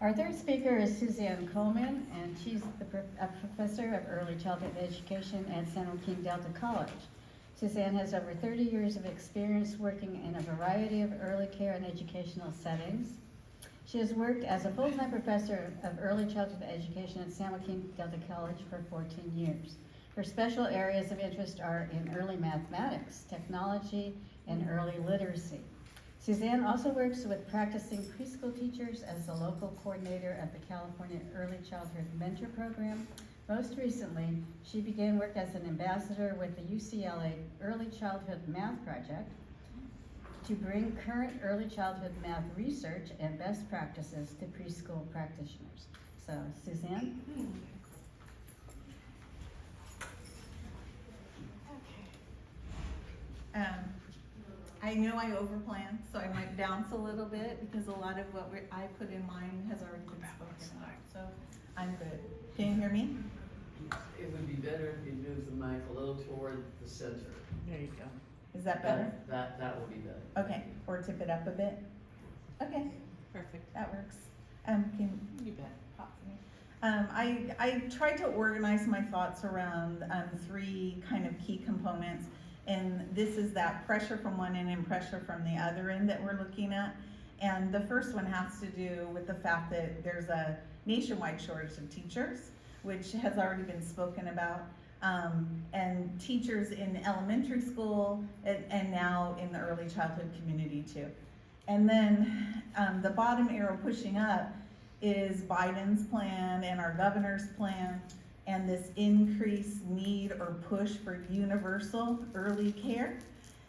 Our third speaker is Suzanne Coleman, and she's a professor of early childhood education at San Joaquin Delta College. Suzanne has over 30 years of experience working in a variety of early care and educational settings. She has worked as a full-time professor of early childhood education at San Joaquin Delta College for 14 years. Her special areas of interest are in early mathematics, technology, and early literacy. Suzanne also works with practicing preschool teachers as the local coordinator of the California Early Childhood Mentor Program. Most recently, she began work as an ambassador with the UCLA Early Childhood Math Project to bring current early childhood math research and best practices to preschool practitioners. So, Suzanne? I know I overplan, so I might bounce a little bit because a lot of what I put in mind has already been spoken about. So I'm good. Can you hear me? It would be better if you moved the mic a little toward the center. There you go. Is that better? That will be better. Okay, or tip it up a bit. Okay, Perfect. that works. Can You bet. pop for me? I tried to organize my thoughts around three kind of key components. And this is that pressure from one end and pressure from the other end that we're looking at. And the first one has to do with the fact that there's a nationwide shortage of teachers, which has already been spoken about, and teachers in elementary school and now in the early childhood community too. And then the bottom arrow pushing up is Biden's plan and our governor's plan, and this increased need or push for universal early care.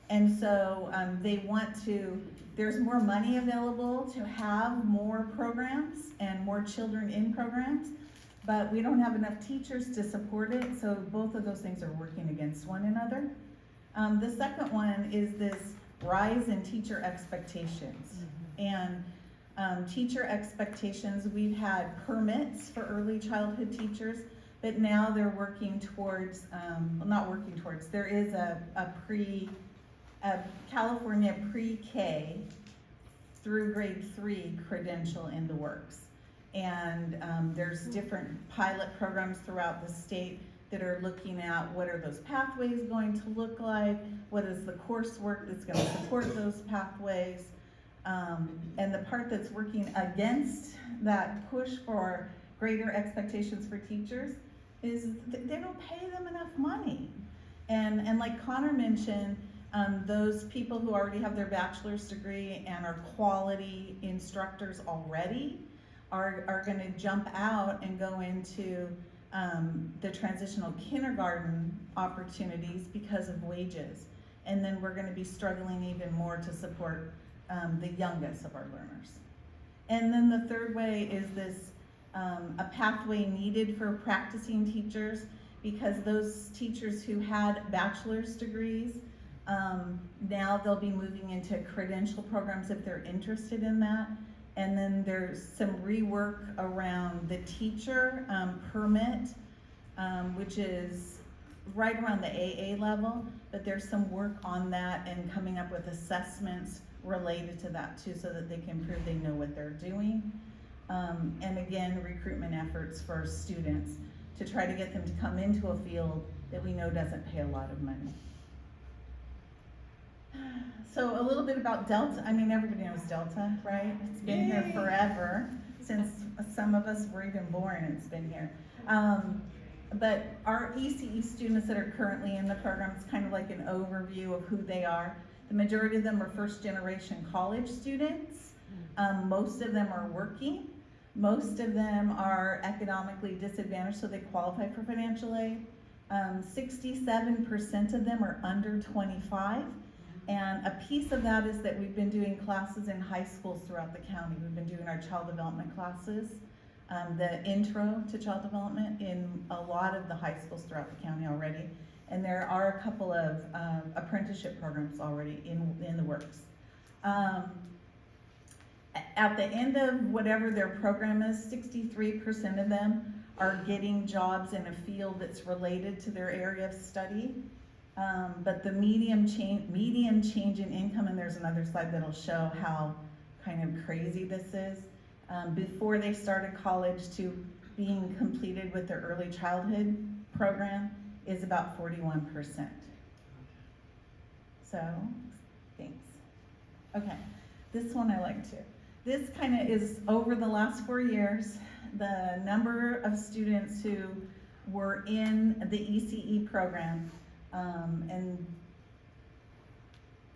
And so they want to, there's more money available to have more programs and more children in programs, but we don't have enough teachers to support it, so both of those things are working against one another. The second one is this rise in teacher expectations. And teacher expectations, we've had permits for early childhood teachers, but now they're working towards, well, not working towards, there is a California pre-K through grade 3 credential in the works. And there's different pilot programs throughout the state that are looking at what are those pathways going to look like, what is the coursework that's going to support those pathways. And the part that's working against that push for greater expectations for teachers is they don't pay them enough money. And like Connor mentioned, those people who already have their bachelor's degree and are quality instructors already are gonna jump out and go into the transitional kindergarten opportunities because of wages. And then we're gonna be struggling even more to support the youngest of our learners. And then the third way is this a pathway needed for practicing teachers, because those teachers who had bachelor's degrees, now they'll be moving into credential programs if they're interested in that. And then there's some rework around the teacher permit, which is right around the AA level, but there's some work on that and coming up with assessments related to that too, so that they can prove they know what they're doing. And again, recruitment efforts for students to try to get them to come into a field that we know doesn't pay a lot of money. So a little bit about Delta. I mean, everybody knows Delta, right? It's been here forever, since some of us were even born, it's been here. But our ECE students that are currently in the program, it's kind of like an overview of who they are. The majority of them are first generation college students. Most of them are working. Most of them are economically disadvantaged, so they qualify for financial aid. 67% of them are under 25. And a piece of that is that we've been doing classes in high schools throughout the county. We've been doing our child development classes, the intro to child development in a lot of the high schools throughout the county already. And there are a couple of apprenticeship programs already in the works. At the end of whatever their program is, 63% of them are getting jobs in a field that's related to their area of study. But the median change in income, and there's another slide that'll show how kind of crazy this before they started college to being completed with their early childhood program is about 41%. So, thanks. Okay, this one I like too. This kind of is over the last 4 years, the number of students who were in the ECE program, and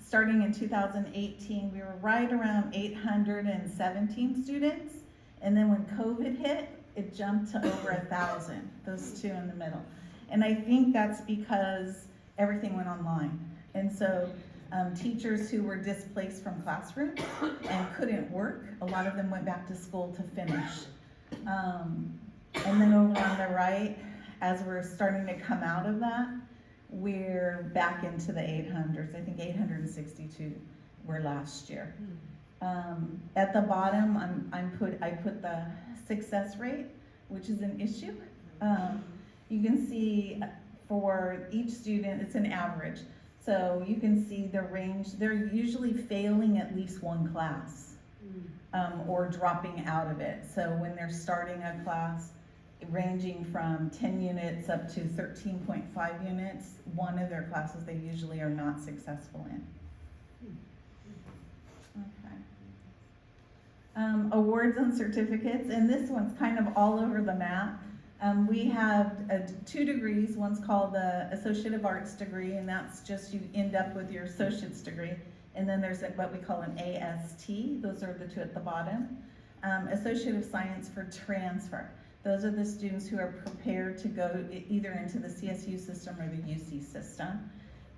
starting in 2018, we were right around 817 students, and then when COVID hit, it jumped to over 1,000, those two in the middle. And I think that's because everything went online. And so teachers who were displaced from classrooms and couldn't work, a lot of them went back to school to finish. And then over on the right, as we're starting to come out of that, we're back into the 800s. I think 862 were last year. At the bottom, I put the success rate, which is an issue. You can see for each student, it's an average. So you can see the range, they're usually failing at least one class, or dropping out of it. So when they're starting a class, ranging from 10 units up to 13.5 units, one of their classes they usually are not successful in. Okay. Awards and certificates, and this one's kind of all over the map. We have 2 degrees. One's called the Associate of Arts degree, and that's just you end up with your associate's degree. And then there's what we call an AST. Those are the 2 at the bottom. Associate of Science for transfer. Those are the students who are prepared to go either into the CSU system or the UC system.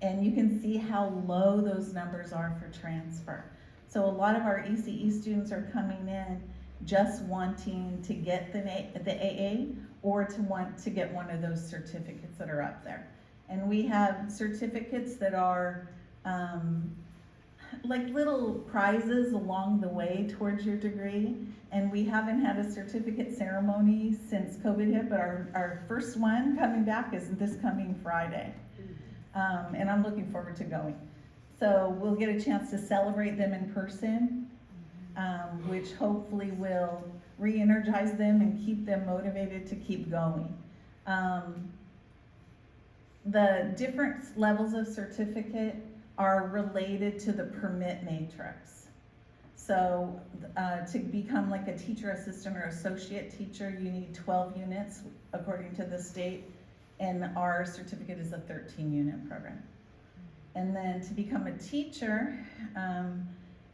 And you can see how low those numbers are for transfer. So a lot of our ECE students are coming in just wanting to get the AA or to want to get one of those certificates that are up there. And we have certificates that are like little prizes along the way towards your degree. And we haven't had a certificate ceremony since COVID hit, but our first one coming back is this coming Friday. And I'm looking forward to going. So we'll get a chance to celebrate them in person, which hopefully will re-energize them and keep them motivated to keep going. The different levels of certificate are related to the permit matrix. So to become like a teacher assistant or associate teacher, you need 12 units according to the state, and our certificate is a 13-unit program. And then to become a teacher,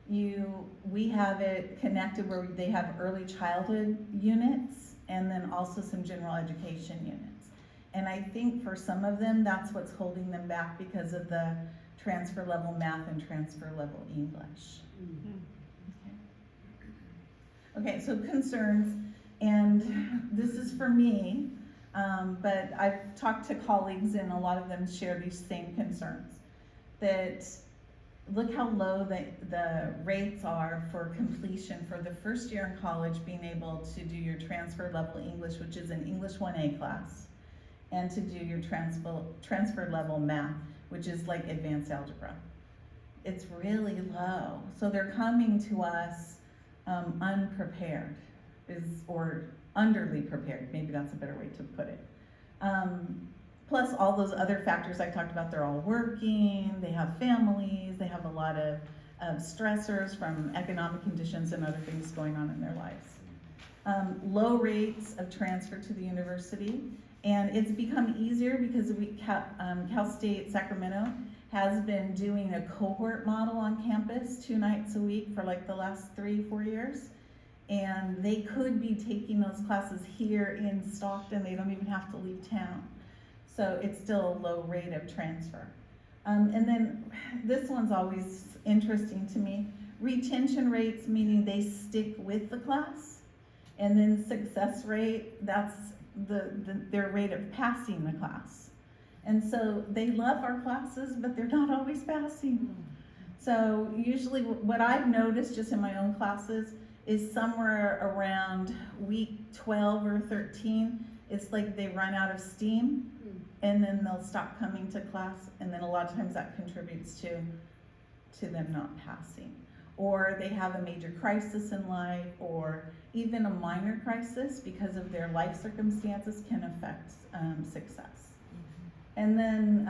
we have it connected where they have early childhood units and then also some general education units. And I think for some of them, that's what's holding them back because of the transfer level math and transfer level English. Okay, so concerns, and this is for me, but I've talked to colleagues and a lot of them share these same concerns. That look how low the rates are for completion for the first year in college, being able to do your transfer level English, which is an English 1A class, and to do your transfer level math, which is like advanced algebra. It's really low. So they're coming to us unprepared, or underly prepared, maybe that's a better way to put it. Plus all those other factors I talked about, they're all working, they have families, they have a lot of stressors from economic conditions and other things going on in their lives. Low rates of transfer to the university, and it's become easier because Cal State Sacramento has been doing a cohort model on campus 2 nights a week for like the last 3-4 years. And they could be taking those classes here in Stockton. They don't even have to leave town. So it's still a low rate of transfer. And then this one's always interesting to me. Retention rates, meaning they stick with the class. And then success rate, that's their rate of passing the class. And so they love our classes, but they're not always passing. So usually what I've noticed just in my own classes is somewhere around week 12 or 13, it's like they run out of steam and then they'll stop coming to class, and then a lot of times that contributes to them not passing. or they have a major crisis in life, or even a minor crisis because of their life circumstances can affect success. And then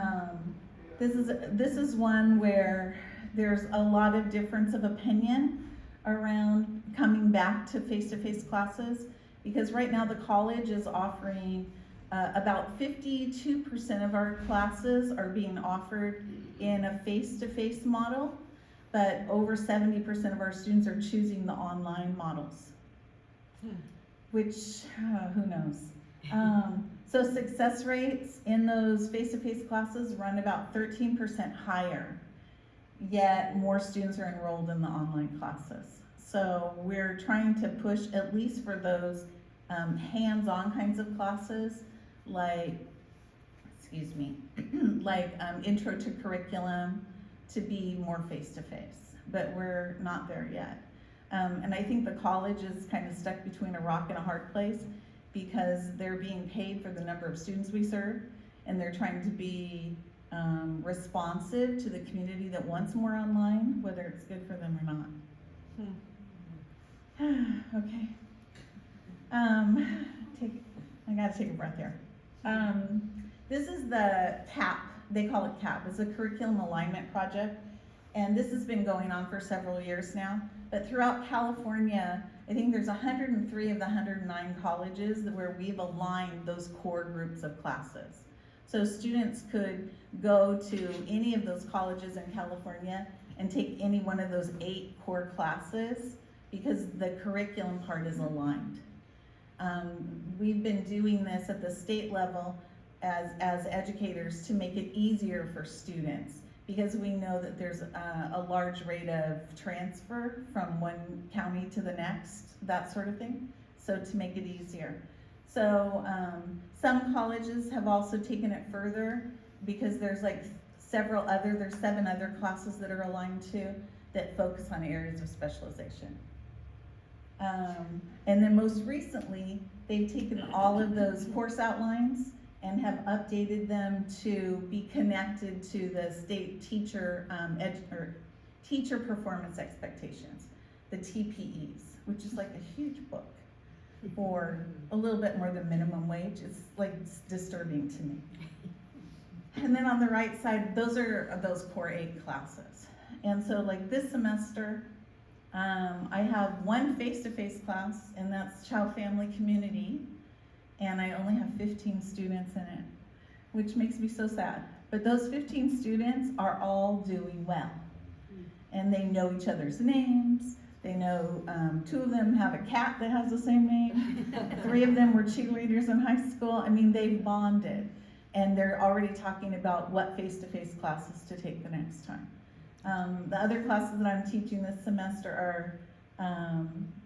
this is one where there's a lot of difference of opinion around coming back to face-to-face classes, because right now the college is offering about 52% of our classes are being offered in a face-to-face model, but over 70% of our students are choosing the online models, which, who knows? So success rates in those face-to-face classes run about 13% higher, yet more students are enrolled in the online classes. So we're trying to push, at least for those hands-on kinds of classes, like, like intro to curriculum, to be more face-to-face, but we're not there yet. And I think the college is kind of stuck between a rock and a hard place, because they're being paid for the number of students we serve, and they're trying to be responsive to the community that wants more online, whether it's good for them or not. Okay. I gotta take a breath here. This is the CAP, they call it CAP, it's a curriculum alignment project, and this has been going on for several years now. But throughout California, I think there's 103 of the 109 colleges where we've aligned those core groups of classes. So students could go to any of those colleges in California and take any one of those 8 core classes, because the curriculum part is aligned. We've been doing this at the state level as educators to make it easier for students, because we know that there's a large rate of transfer from one county to the next, that sort of thing, so to make it easier. So some colleges have also taken it further, because there's like there's 7 other classes that are aligned to that focus on areas of specialization. And then most recently, they've taken all of those course outlines and have updated them to be connected to the state teacher teacher performance expectations, the TPEs, which is like a huge book for a little bit more than minimum wage. It's like disturbing to me. And then on the right side, those are those core 8 classes. And so like this semester, I have one face-to-face class, and that's Child Family Community, and I only have 15 students in it, which makes me so sad. But those 15 students are all doing well, and they know each other's names. They know 2 of them have a cat that has the same name. 3 of them were cheerleaders in high school. I mean, they've bonded, and they're already talking about what face-to-face classes to take the next time. The other classes that I'm teaching this semester are,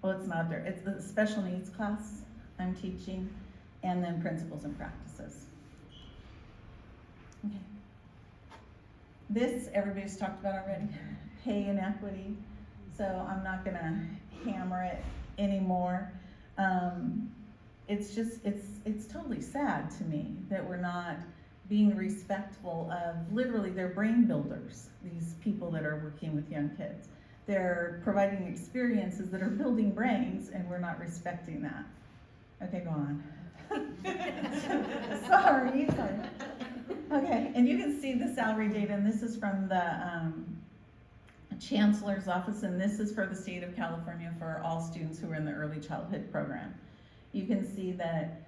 well, it's not there, it's the special needs class I'm teaching, and then principles and practices. Okay. This, everybody's talked about already, pay inequity, so I'm not gonna hammer it anymore. It's just, it's totally sad to me that we're not being respectful of, literally, they're brain builders, these people that are working with young kids. They're providing experiences that are building brains, and we're not respecting that. Okay, go on. Sorry. Okay, and you can see the salary data, and this is from the Chancellor's office, and this is for the state of California for all students who are in the early childhood program. You can see that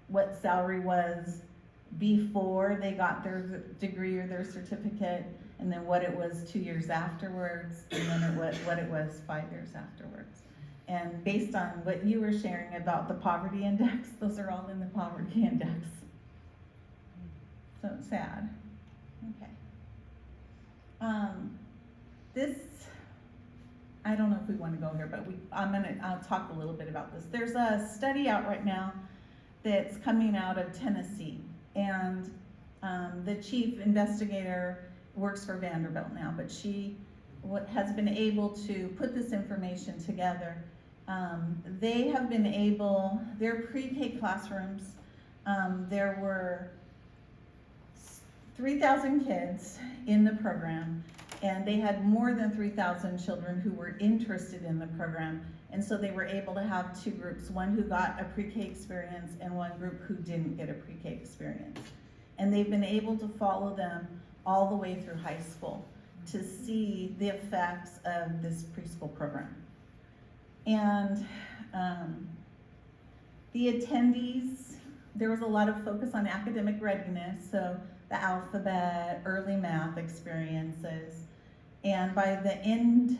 what salary was before they got their degree or their certificate, and then what it was 2 years afterwards, and then what it was 5 years afterwards. And based on what you were sharing about the poverty index, those are all in the poverty index. So it's sad. Okay. This, I don't know if we want to go here, but I'll talk a little bit about this. There's a study out right now that's coming out of Tennessee, and the chief investigator works for Vanderbilt now, but she has been able to put this information together. They have been able, their pre-K classrooms, there were 3,000 kids in the program, And they had more than 3,000 children who were interested in the program. And so they were able to have two groups, one who got a pre-K experience and one group who didn't get a pre-K experience. And they've been able to follow them all the way through high school to see the effects of this preschool program. And the attendees, there was a lot of focus on academic readiness, so the alphabet, early math experiences. And by the end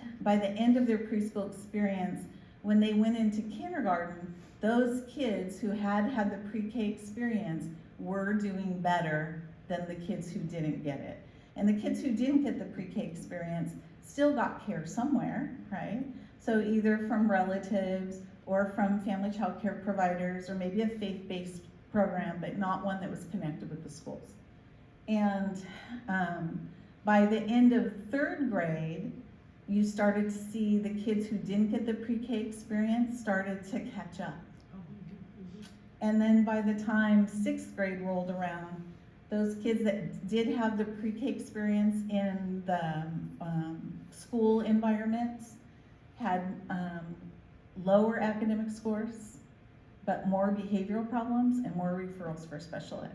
of their preschool experience, when they went into kindergarten, those kids who had the pre-K experience were doing better than the kids who didn't get it. And the kids who didn't get the pre-K experience still got care somewhere, right? So either from relatives or from family child care providers, or maybe a faith-based program, but not one that was connected with the schools. And by the end of third grade, you started to see the kids who didn't get the pre-K experience started to catch up. And then by the time sixth grade rolled around, those kids that did have the pre-K experience in the school environments had lower academic scores, but more behavioral problems and more referrals for special ed.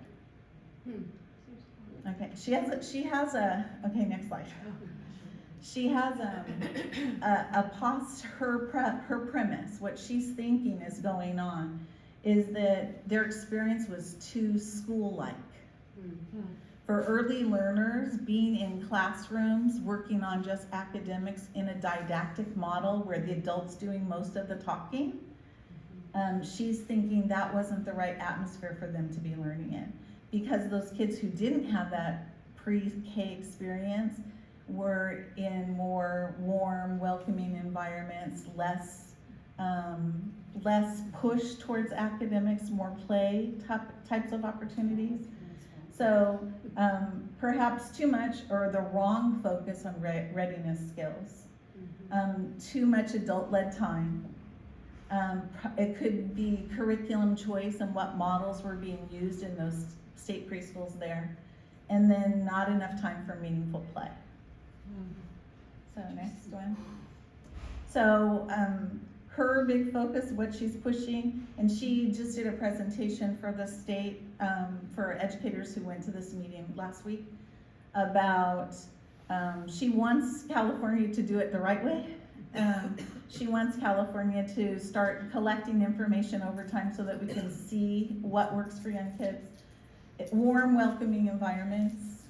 Okay, okay, next slide. She has her premise, what she's thinking is going on, is that their experience was too school-like. For early learners, being in classrooms, working on just academics in a didactic model where the adult's doing most of the talking, she's thinking that wasn't the right atmosphere for them to be learning in. Because those kids who didn't have that pre-K experience were in more warm, welcoming environments, less push towards academics, more play types of opportunities. So perhaps too much or the wrong focus on readiness skills, too much adult-led time. It could be curriculum choice and what models were being used in those state preschools there, and then not enough time for meaningful play. So next one. So her big focus, what she's pushing, and she just did a presentation for the state, for educators who went to this meeting last week, about she wants California to do it the right way. She wants California to start collecting information over time so that we can see what works for young kids. Warm, welcoming environments,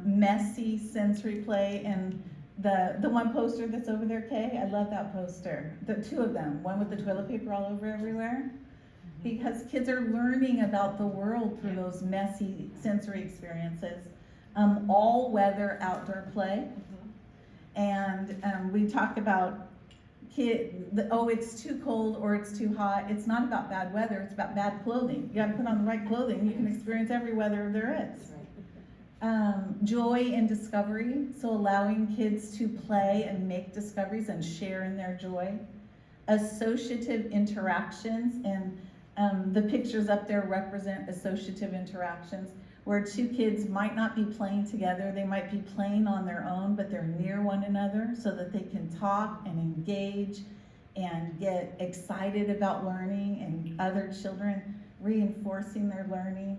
messy sensory play, and the one poster that's over there, Kay, I love that poster. The two of them, one with the toilet paper all over everywhere, because kids are learning about the world through those messy sensory experiences. All weather outdoor play, and we talk about it's too cold or it's too hot. It's not about bad weather, it's about bad clothing. You gotta put on the right clothing, you can experience every weather there is. Joy and discovery, so allowing kids to play and make discoveries and share in their joy. Associative interactions, and the pictures up there represent associative interactions, where two kids might not be playing together, they might be playing on their own, but they're near one another so that they can talk and engage and get excited about learning, and other children reinforcing their learning.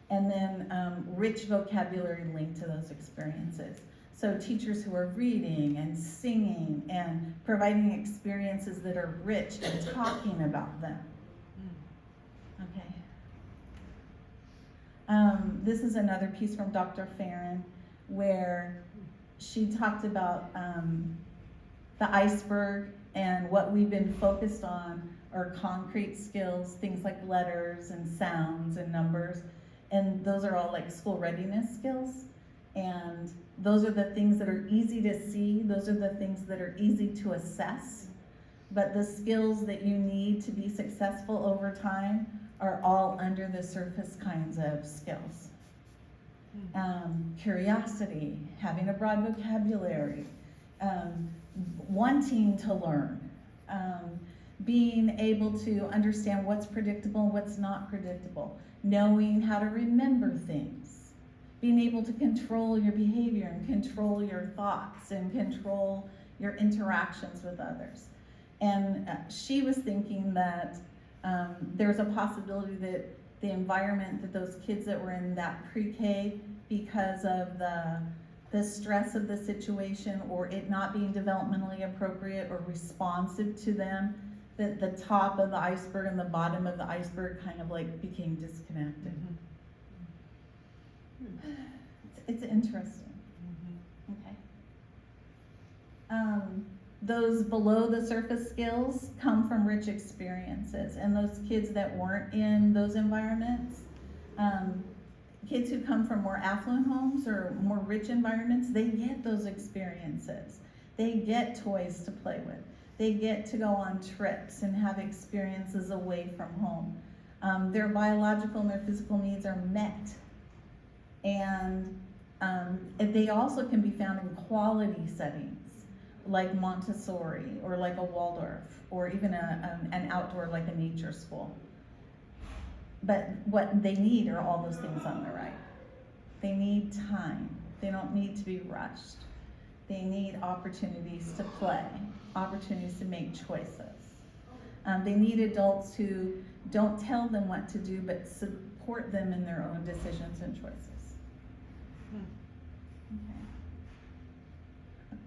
And then rich vocabulary linked to those experiences. So teachers who are reading and singing and providing experiences that are rich and talking about them. Okay. This is another piece from Dr. Farron where she talked about the iceberg, and what we've been focused on are concrete skills, things like letters and sounds and numbers. And those are all like school readiness skills. And those are the things that are easy to see. Those are the things that are easy to assess. But the skills that you need to be successful over time are all under the surface kinds of skills. Curiosity, having a broad vocabulary, wanting to learn, being able to understand what's predictable and what's not predictable, knowing how to remember things, being able to control your behavior and control your thoughts and control your interactions with others. And she was thinking that there's a possibility that the environment that those kids that were in that pre-K, because of the stress of the situation or it not being developmentally appropriate or responsive to them, that the top of the iceberg and the bottom of the iceberg kind of like became disconnected. It's interesting. Okay. Those below the surface skills come from rich experiences, and those kids that weren't in those environments, kids who come from more affluent homes or more rich environments, they get those experiences. They get toys to play with. They get to go on trips and have experiences away from home. Their biological and their physical needs are met. And they also can be found in quality settings, like Montessori or like a Waldorf, or even an outdoor like a nature school. But what they need are all those things on the right. They need time. They don't need to be rushed. They need opportunities to play, opportunities to make choices. They need adults who don't tell them what to do, but support them in their own decisions and choices. Okay.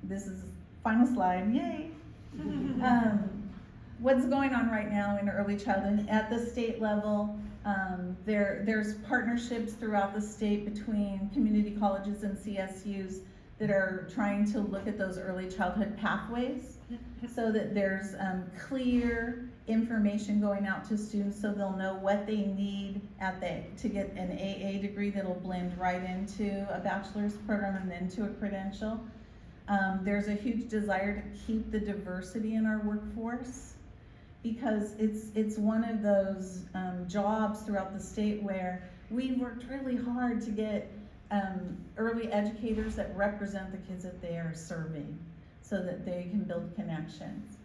This is final slide, yay. What's going on right now in early childhood at the state level? There's partnerships throughout the state between community colleges and CSUs that are trying to look at those early childhood pathways so that there's clear information going out to students so they'll know what they need to get an AA degree that'll blend right into a bachelor's program and into a credential. There's a huge desire to keep the diversity in our workforce, because it's one of those jobs throughout the state where we've worked really hard to get early educators that represent the kids that they are serving so that they can build connections.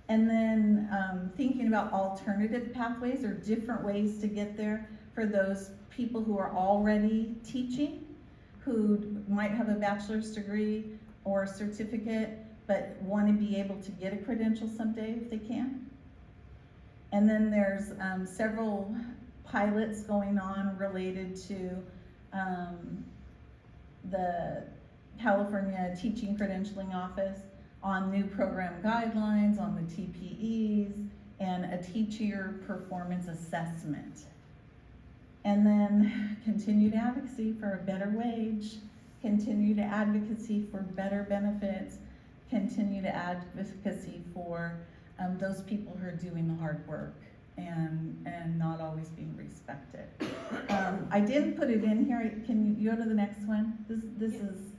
And then thinking about alternative pathways or different ways to get there for those people who are already teaching, who might have a bachelor's degree or a certificate, but want to be able to get a credential someday if they can. And then there's several pilots going on related to the California Teaching Credentialing Office on new program guidelines, on the TPEs, and a teacher performance assessment. And then continued advocacy for a better wage, continued advocacy for better benefits, continued advocacy for those people who are doing the hard work and not always being respected. I didn't put it in here. Can you go to the next one? This is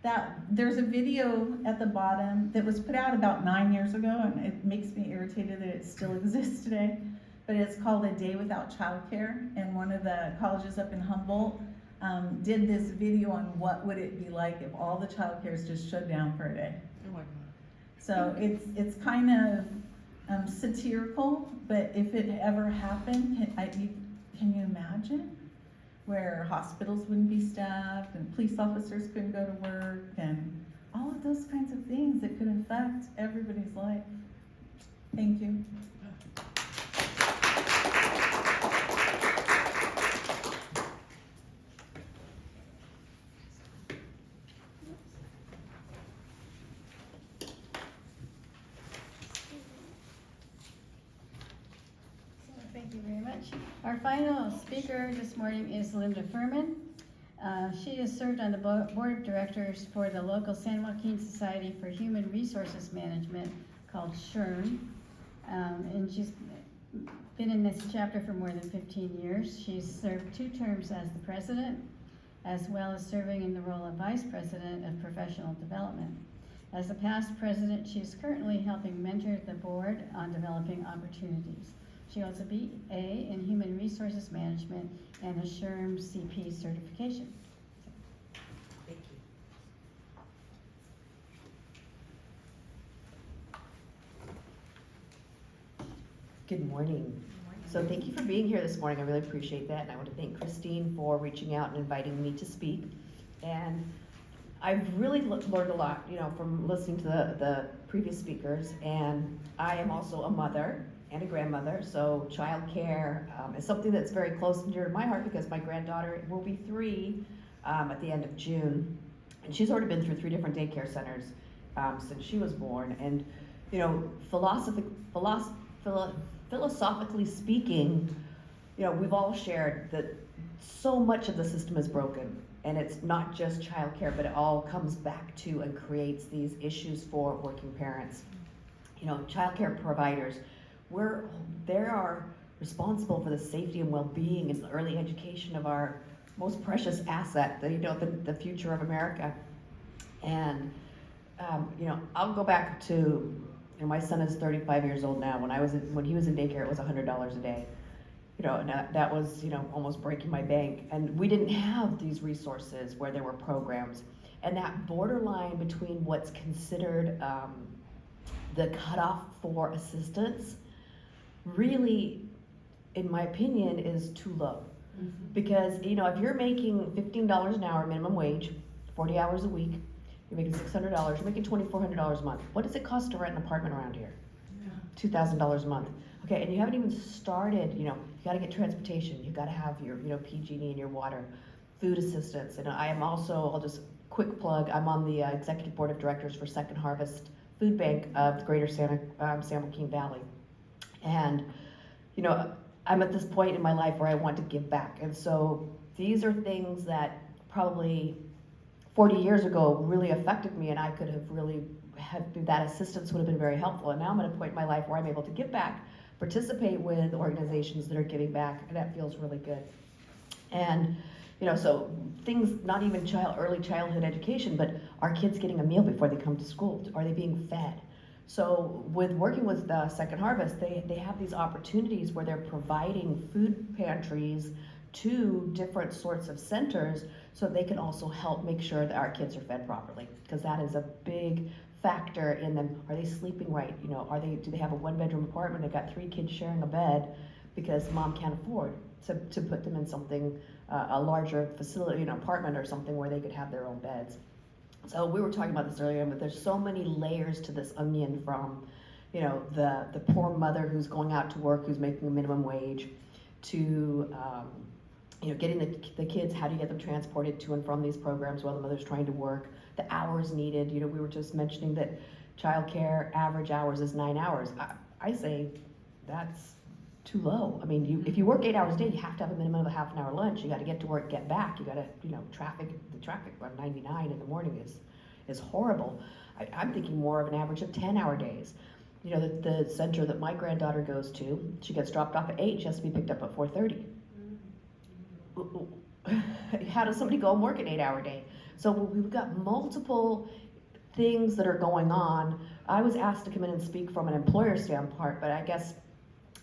that. There's a video at the bottom that was put out about 9 years ago, and it makes me irritated that it still exists today. But it's called A Day Without Childcare, and one of the colleges up in Humboldt did this video on what would it be like if all the childcares just shut down for a day. Oh my God. So it's kind of satirical, but if it ever happened, can you imagine where hospitals wouldn't be staffed and police officers couldn't go to work and all of those kinds of things that could affect everybody's life? Thank you. Thank you very much. Our final speaker this morning is Linda Furman. She has served on the board of directors for the local San Joaquin Society for Human Resources Management, called SHRM. And she's been in this chapter for more than 15 years. She's served 2 terms as the president, as well as serving in the role of vice president of professional development. As the past president, she's currently helping mentor the board on developing opportunities. She holds a BA in Human Resources Management and a SHRM CP certification. Thank you. Good morning. So thank you for being here this morning. I really appreciate that. And I want to thank Christine for reaching out and inviting me to speak. And I've really learned a lot, from listening to the previous speakers. And I am also a mother and a grandmother. So childcare is something that's very close and dear to my heart because my granddaughter will be 3 at the end of June. And she's already been through 3 different daycare centers since she was born. And, philosophically speaking, we've all shared that so much of the system is broken, and it's not just childcare, but it all comes back to and creates these issues for working parents. Childcare providers, they are responsible for the safety and well-being and the early education of our most precious asset, the future of America. And I'll go back to, my son is 35 years old now. When he was in daycare, it was $100 a day. And that was, almost breaking my bank. And we didn't have these resources where there were programs. And that borderline between what's considered the cutoff for assistance really, in my opinion, is too low. Mm-hmm. Because, if you're making $15 an hour minimum wage, 40 hours a week, you're making $600, you're making $2,400 a month. What does it cost to rent an apartment around here? Yeah. $2,000 a month. Okay, and you haven't even started, you gotta get transportation, you gotta have your, PG&E and your water, food assistance. And I am also, I'll just quick plug, I'm on the executive board of directors for Second Harvest Food Bank of the Greater San Joaquin Valley. And, I'm at this point in my life where I want to give back. And so these are things that probably 40 years ago really affected me, and I could have really that assistance would have been very helpful. And now I'm at a point in my life where I'm able to give back, participate with organizations that are giving back, and that feels really good. And so things, not even early childhood education, but are kids getting a meal before they come to school? Are they being fed? So with working with Second Harvest, they have these opportunities where they're providing food pantries to different sorts of centers so they can also help make sure that our kids are fed properly, because that is a big factor in them. Are they sleeping right? Do they have a 1-bedroom apartment? They've got 3 kids sharing a bed because mom can't afford to put them in something, a larger facility, apartment or something where they could have their own beds. So we were talking about this earlier, but there's so many layers to this onion, from, the poor mother who's going out to work, who's making a minimum wage, to, getting the kids, how do you get them transported to and from these programs while the mother's trying to work, the hours needed. We were just mentioning that childcare average hours is 9 hours. I say that's too low. I mean, if you work 8 hours a day, you have to have a minimum of a half an hour lunch. You got to get to work, get back. You got to, the traffic on 99 in the morning is horrible. I'm thinking more of an average of 10-hour days. The center that my granddaughter goes to, she gets dropped off at 8. She has to be picked up at 4:30. How does somebody go and work an 8-hour day? So we've got multiple things that are going on. I was asked to come in and speak from an employer standpoint, but I guess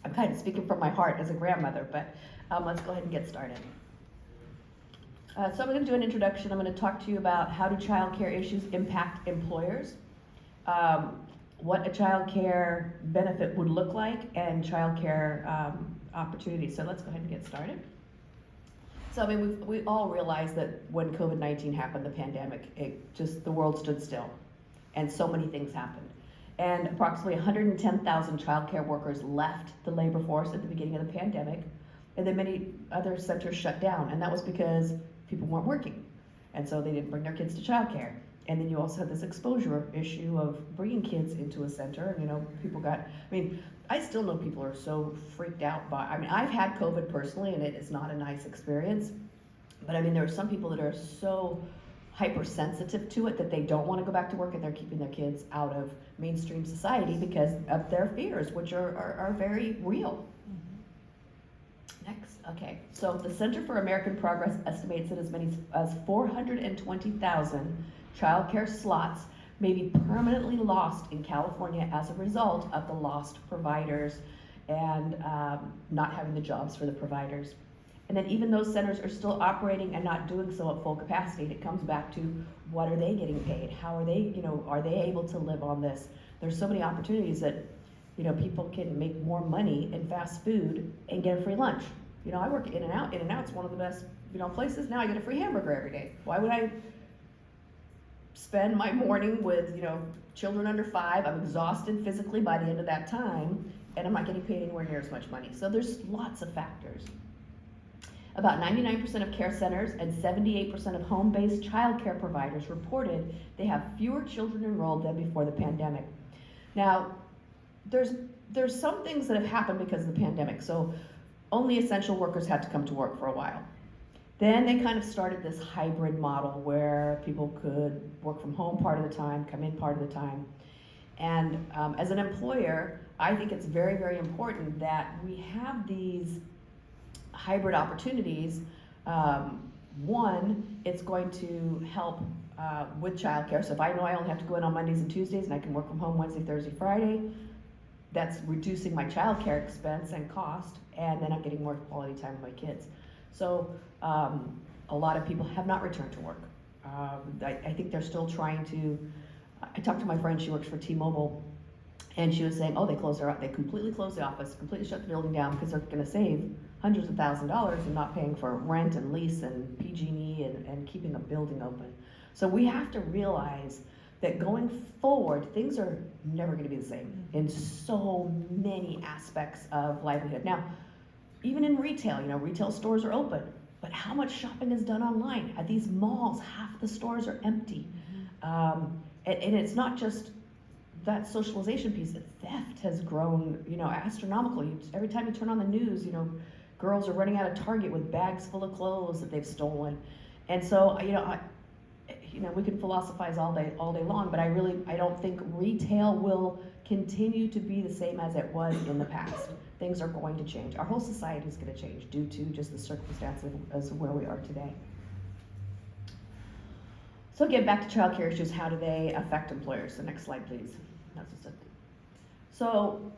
I'm kind of speaking from my heart as a grandmother, but let's go ahead and get started. So I'm going to do an introduction. I'm going to talk to you about how do child care issues impact employers, what a child care benefit would look like, and child care opportunities. So let's go ahead and get started. So we all realize that when COVID-19 happened, the pandemic, the world stood still, and so many things happened. And approximately 110,000 child care workers left the labor force at the beginning of the pandemic, and then many other centers shut down, and that was because people weren't working, and so they didn't bring their kids to child care. And then you also had this exposure issue of bringing kids into a center, and people I still know people are so freaked out by, I've had COVID personally, and it is not a nice experience, but there are some people that are so hypersensitive to it that they don't want to go back to work, and they're keeping their kids out of mainstream society because of their fears, which are very real. Mm-hmm. Next, okay. So the Center for American Progress estimates that as many as 420,000 child care slots may be permanently lost in California as a result of the lost providers and not having the jobs for the providers. And then even those centers are still operating and not doing so at full capacity. And it comes back to, what are they getting paid? How are they, are they able to live on this? There's so many opportunities that people can make more money in fast food and get a free lunch. I work In-N-Out. In-N-Out's one of the best, places. Now I get a free hamburger every day. Why would I spend my morning with, children under 5? I'm exhausted physically by the end of that time, and I'm not getting paid anywhere near as much money. So there's lots of factors. About 99% of care centers and 78% of home-based child care providers reported they have fewer children enrolled than before the pandemic. Now, there's some things that have happened because of the pandemic. So only essential workers had to come to work for a while. Then they kind of started this hybrid model where people could work from home part of the time, come in part of the time. And as an employer, I think it's very, very important that we have these hybrid opportunities. One, it's going to help with childcare. So if I know I only have to go in on Mondays and Tuesdays and I can work from home Wednesday, Thursday, Friday, that's reducing my childcare expense and cost, and then I'm getting more quality time with my kids. So a lot of people have not returned to work. I think they're still trying to. I talked to my friend, she works for T-Mobile, and she was saying, oh, they completely closed the office, completely shut the building down because they're going to save hundreds of $1,000s and not paying for rent and lease and PG&E and keeping a building open. So we have to realize that going forward, things are never going to be the same in so many aspects of livelihood. Now, even in retail, retail stores are open, but how much shopping is done online? At these malls, half the stores are empty. And it's not just that socialization piece, theft has grown, astronomical. Every time you turn on the news, girls are running out of Target with bags full of clothes that they've stolen. And so, we can philosophize all day long, but I don't think retail will continue to be the same as it was in the past. Things are going to change. Our whole society is going to change due to just the circumstances of where we are today. So again, back to child care issues, how do they affect employers? So next slide, please. So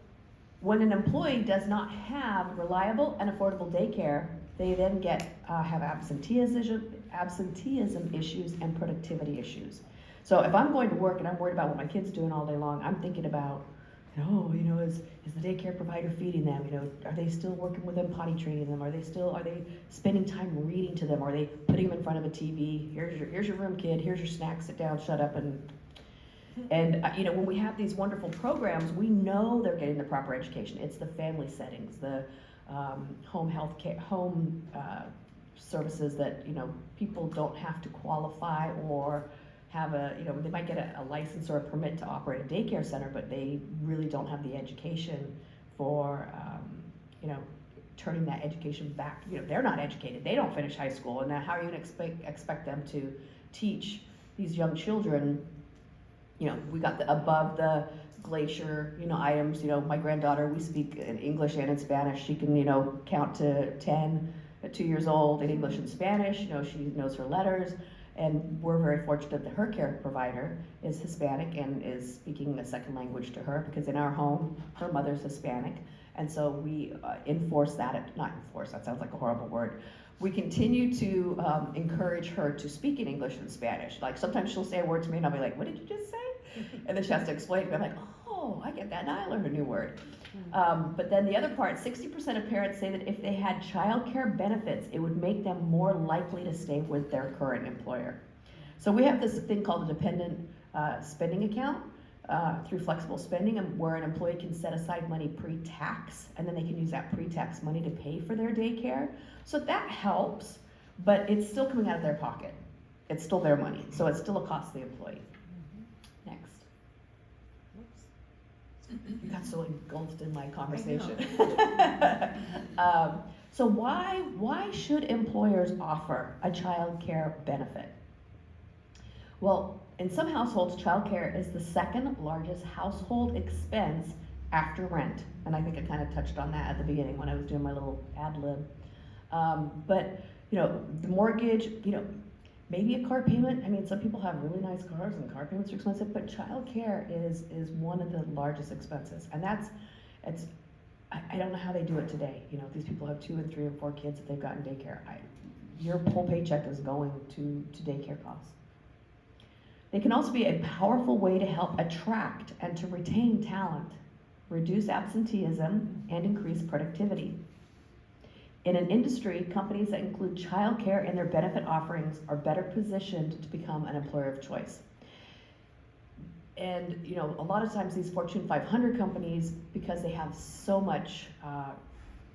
when an employee does not have reliable and affordable daycare, they then have absenteeism issues and productivity issues. So if I'm going to work and I'm worried about what my kid's doing all day long, I'm thinking about, is the daycare provider feeding them? Are they still working with them, potty training them? Are they spending time reading to them? Are they putting them in front of a TV? Here's your room, kid. Here's your snack. Sit down, shut up, and when we have these wonderful programs, we know they're getting the proper education. It's the family settings, the home health care, home services that people don't have to qualify or have they might get a license or a permit to operate a daycare center, but they really don't have the education for turning that education back. They're not educated. They don't finish high school, and now how are you going to expect them to teach these young children? We got the above the glacier, items. My granddaughter, we speak in English and in Spanish. She can, count to 10 at 2 years old in English and Spanish. She knows her letters. And we're very fortunate that her care provider is Hispanic and is speaking a second language to her, because in our home, her mother's Hispanic. And so we not enforce, that sounds like a horrible word. We continue to encourage her to speak in English and Spanish. Like sometimes she'll say a word to me and I'll be like, what did you just say? And then she has to explain to me. I'm like, oh, I get that, now I learned a new word. But then the other part, 60% of parents say that if they had child care benefits, it would make them more likely to stay with their current employer. So we have this thing called a dependent spending account through flexible spending, where an employee can set aside money pre-tax, and then they can use that pre-tax money to pay for their daycare. So that helps, but it's still coming out of their pocket. It's still their money, so it's still a cost to the employee. Next. You got so engulfed in my conversation. So why should employers offer a child care benefit? Well, in some households, child care is the second largest household expense after rent. And I think I kind of touched on that at the beginning when I was doing my little ad lib. But the mortgage, maybe a car payment. I mean, some people have really nice cars and car payments are expensive, but child care is one of the largest expenses. And I don't know how they do it today. These people have 2 and 3 and 4 kids that they've got in daycare. Your whole paycheck is going to daycare costs. They can also be a powerful way to help attract and to retain talent. reduce absenteeism, and increase productivity. In an industry, companies that include childcare in their benefit offerings are better positioned to become an employer of choice. And you know, a lot of times these Fortune 500 companies, because they have so much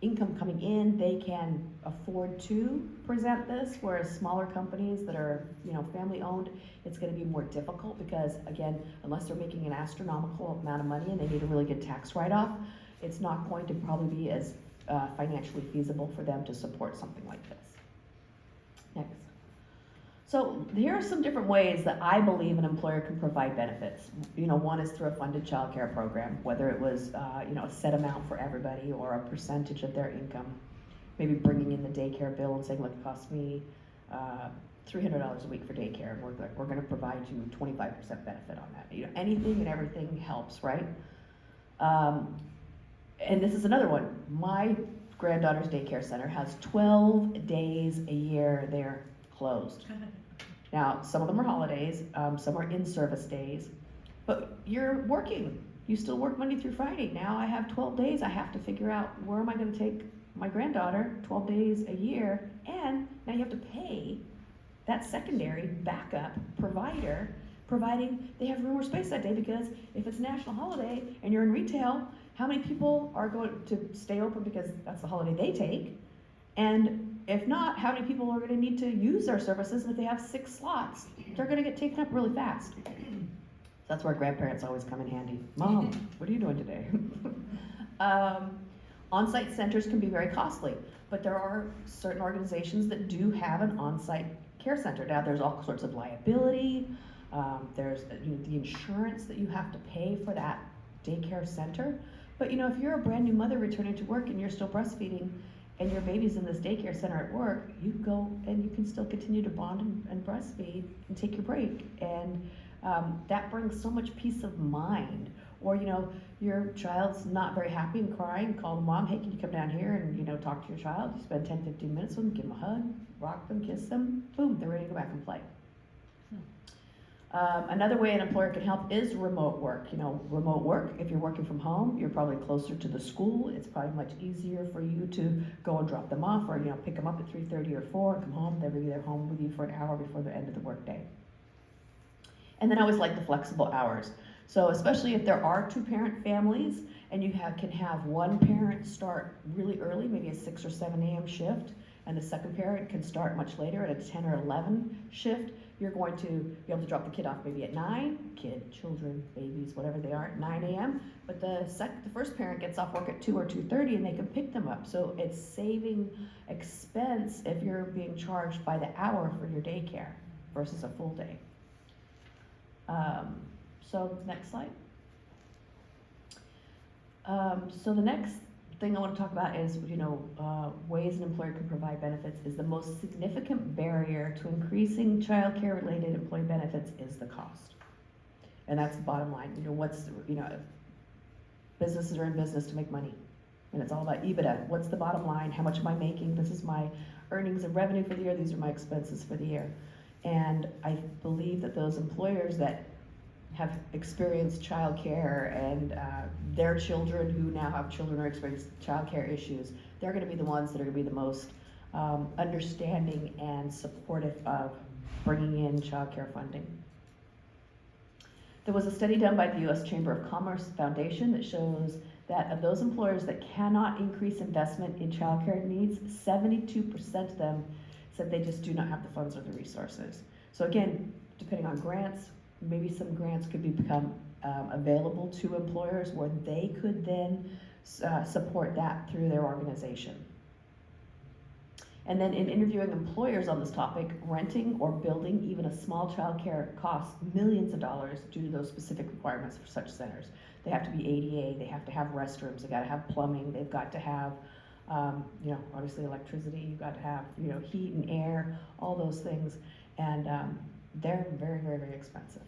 income coming in, they can afford to present this, whereas smaller companies that are, you know, family owned, it's going to be more difficult because, again, unless they're making an astronomical amount of money and they need a really good tax write-off, it's not going to probably be as financially feasible for them to support something like this. Next. So here are some different ways that I believe an employer can provide benefits. You know, one is through a funded child care program, whether it was, you know, a set amount for everybody or a percentage of their income. Maybe bringing in the daycare bill and saying, look, it costs me $300 a week for daycare, and we're going to provide you 25% benefit on that. You know, anything and everything helps, right? And this is another one. My granddaughter's daycare center has 12 days a year they're closed. Now, some of them are holidays, some are in-service days, but you're working. You still work Monday through Friday. Now I have 12 days. I have to figure out where am I going to take my granddaughter 12 days a year, and now you have to pay that secondary backup provider, providing they have room or space that day, because if it's a national holiday and you're in retail, how many people are going to stay open because that's the holiday they take? And if not, how many people are going to need to use their services? And if they have 6 slots, they're going to get taken up really fast. That's where grandparents always come in handy. Mom, what are you doing today? On-site centers can be very costly, but there are certain organizations that do have an on-site care center. Now, there's all sorts of liability. There's the insurance that you have to pay for that daycare center. But you know, if you're a brand new mother returning to work and you're still breastfeeding and your baby's in this daycare center at work, you go and you can still continue to bond and breastfeed and take your break. And that brings so much peace of mind. Or, you know, your child's not very happy and crying, call the mom, hey, can you come down here and, you know, talk to your child? You spend 10, 15 minutes with them, give them a hug, rock them, kiss them, boom, they're ready to go back and play. Another way an employer can help is remote work. You know, remote work, if you're working from home, you're probably closer to the school. It's probably much easier for you to go and drop them off, or, you know, pick them up at 3:30 or 4 and come home. They'll be there home with you for an hour before the end of the workday. And then I always like the flexible hours. So especially if there are 2-parent families and you can have one parent start really early, maybe a 6 or 7 a.m. shift, and the second parent can start much later at a 10 or 11 shift, you're going to be able to drop the kid off maybe at 9, children, babies, whatever they are, at 9 a.m. But the first parent gets off work at 2 or 2:30 and they can pick them up. So it's saving expense if you're being charged by the hour for your daycare versus a full day. So next slide. So the next thing I want to talk about is, you know, ways an employer can provide benefits is the most significant barrier to increasing child care related employee benefits is the cost. And that's the bottom line. You know, businesses are in business to make money. And it's all about EBITDA. What's the bottom line? How much am I making? This is my earnings and revenue for the year. These are my expenses for the year. And I believe that those employers that have experienced child care and their children who now have children who experience child care issues, they're going to be the ones that are going to be the most understanding and supportive of bringing in child care funding. There was a study done by the U.S. Chamber of Commerce Foundation that shows that of those employers that cannot increase investment in child care needs, 72% of them said they just do not have the funds or the resources. So again, depending on grants, maybe some grants could become available to employers where they could then support that through their organization. And then in interviewing employers on this topic, renting or building even a small child care costs millions of dollars due to those specific requirements for such centers. They have to be ADA, they have to have restrooms, they gotta have plumbing, they've got to have you know, obviously electricity, you've got to have, you know, heat and air, all those things. And they're very, very, very expensive.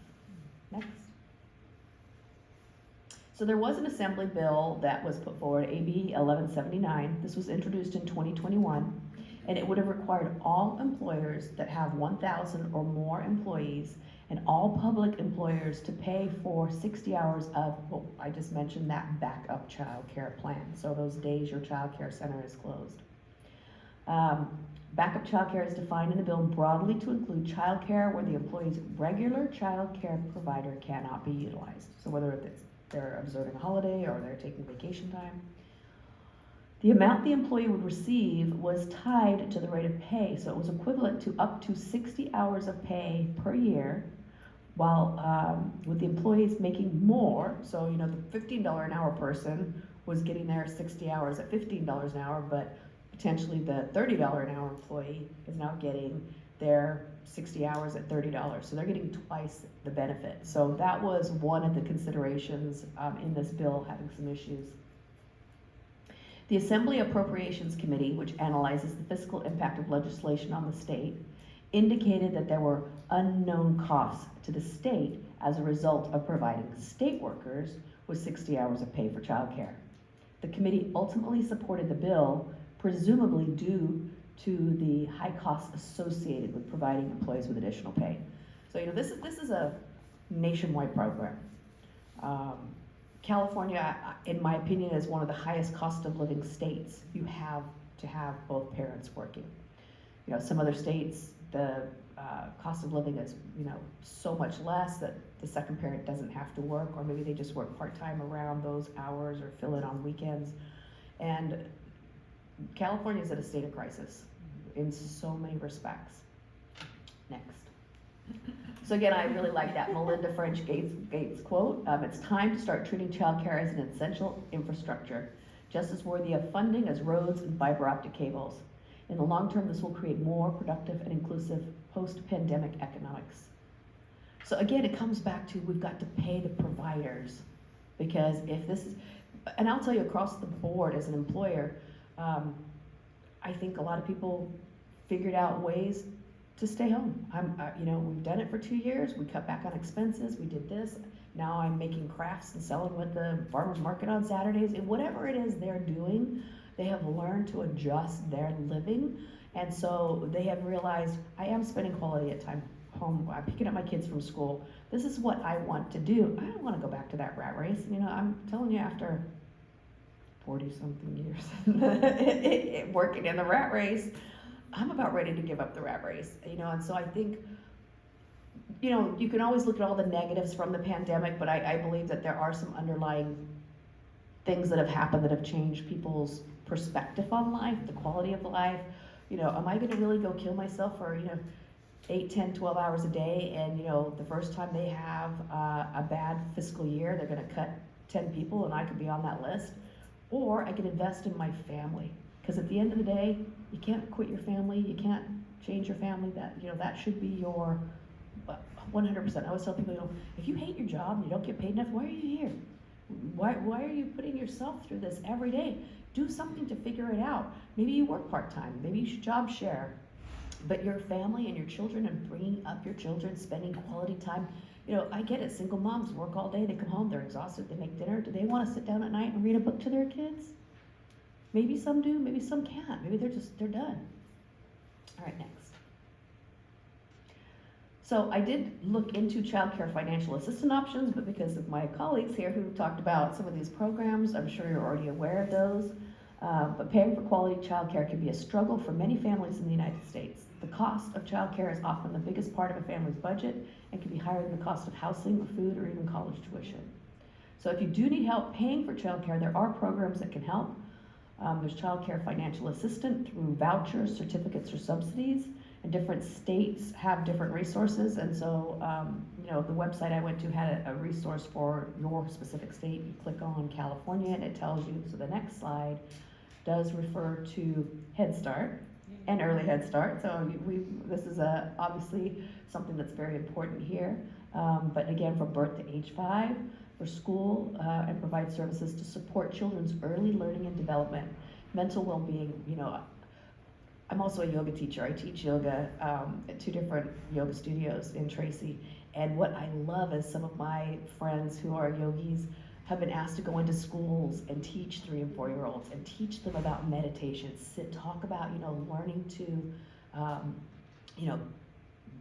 Next. So there was an assembly bill that was put forward, AB 1179. This was introduced in 2021, and it would have required all employers that have 1,000 or more employees and all public employers to pay for 60 hours of, well, I just mentioned that backup child care plan. So those days your child care center is closed. Backup child care is defined in the bill broadly to include child care where the employee's regular child care provider cannot be utilized. So whether it's they're observing a holiday or they're taking vacation time. The amount the employee would receive was tied to the rate of pay, so it was equivalent to up to 60 hours of pay per year, while with the employees making more, so you know the $15 an hour person was getting their 60 hours at $15 an hour, but potentially the $30 an hour employee is now getting their 60 hours at $30, so they're getting twice the benefit. So that was one of the considerations in this bill having some issues. The Assembly Appropriations Committee, which analyzes the fiscal impact of legislation on the state, indicated that there were unknown costs to the state as a result of providing state workers with 60 hours of pay for childcare. The committee ultimately supported the bill, presumably due to the high costs associated with providing employees with additional pay. So, you know, this is a nationwide program. California, in my opinion, is one of the highest cost of living states. You have to have both parents working. You know, some other states, the cost of living is, you know, so much less that the second parent doesn't have to work, or maybe they just work part-time around those hours or fill in on weekends. And California is at a state of crisis in so many respects. Next. So again, I really like that Melinda French Gates quote. It's time to start treating childcare as an essential infrastructure, just as worthy of funding as roads and fiber optic cables. In the long term, this will create more productive and inclusive post-pandemic economics. So again, it comes back to we've got to pay the providers, because if this is, and I'll tell you across the board as an employer, I think a lot of people figured out ways to stay home. You know, we've done it for 2 years. We cut back on expenses. We did this. Now I'm making crafts and selling with the farmers market on Saturdays. And whatever it is they're doing, they have learned to adjust their living. And so they have realized, I am spending quality time home. I'm picking up my kids from school. This is what I want to do. I don't want to go back to that rat race. You know, I'm telling you, after 40-something years working in the rat race, I'm about ready to give up the rat race, you know. And so I think, you know, you can always look at all the negatives from the pandemic, but I believe that there are some underlying things that have happened that have changed people's perspective on life, the quality of life. You know, am I going to really go kill myself for, you know, 8, 10, 12 hours a day, and, you know, the first time they have a bad fiscal year, they're going to cut 10 people and I could be on that list? Or I can invest in my family. Because at the end of the day, you can't quit your family, you can't change your family. That, you know, that should be your 100%. I always tell people, you know, if you hate your job and you don't get paid enough, why are you here? Why are you putting yourself through this every day? Do something to figure it out. Maybe you work part-time, maybe you should job share. But your family and your children, and bringing up your children, spending quality time. You know, I get it, single moms work all day, they come home, they're exhausted, they make dinner. Do they want to sit down at night and read a book to their kids? Maybe some do, maybe some can't. Maybe they're done. All right, next. So I did look into childcare financial assistance options, but because of my colleagues here who talked about some of these programs, I'm sure you're already aware of those. But paying for quality childcare can be a struggle for many families in the United States. The cost of childcare is often the biggest part of a family's budget and can be higher than the cost of housing or food or even college tuition. So if you do need help paying for childcare, there are programs that can help. There's child care financial assistance through vouchers, certificates, or subsidies, and different states have different resources. And so, you know, the website I went to had a resource for your specific state. You click on California and it tells you. So the next slide does refer to Head Start and Early Head Start. So this is obviously something that's very important here. But again, from birth to age 5. For school and provide services to support children's early learning and development, mental well-being. You know, I'm also a yoga teacher. I teach yoga at 2 different yoga studios in Tracy. And what I love is some of my friends who are yogis have been asked to go into schools and teach 3- and 4-year-olds and teach them about meditation, talk about, you know, learning to, you know,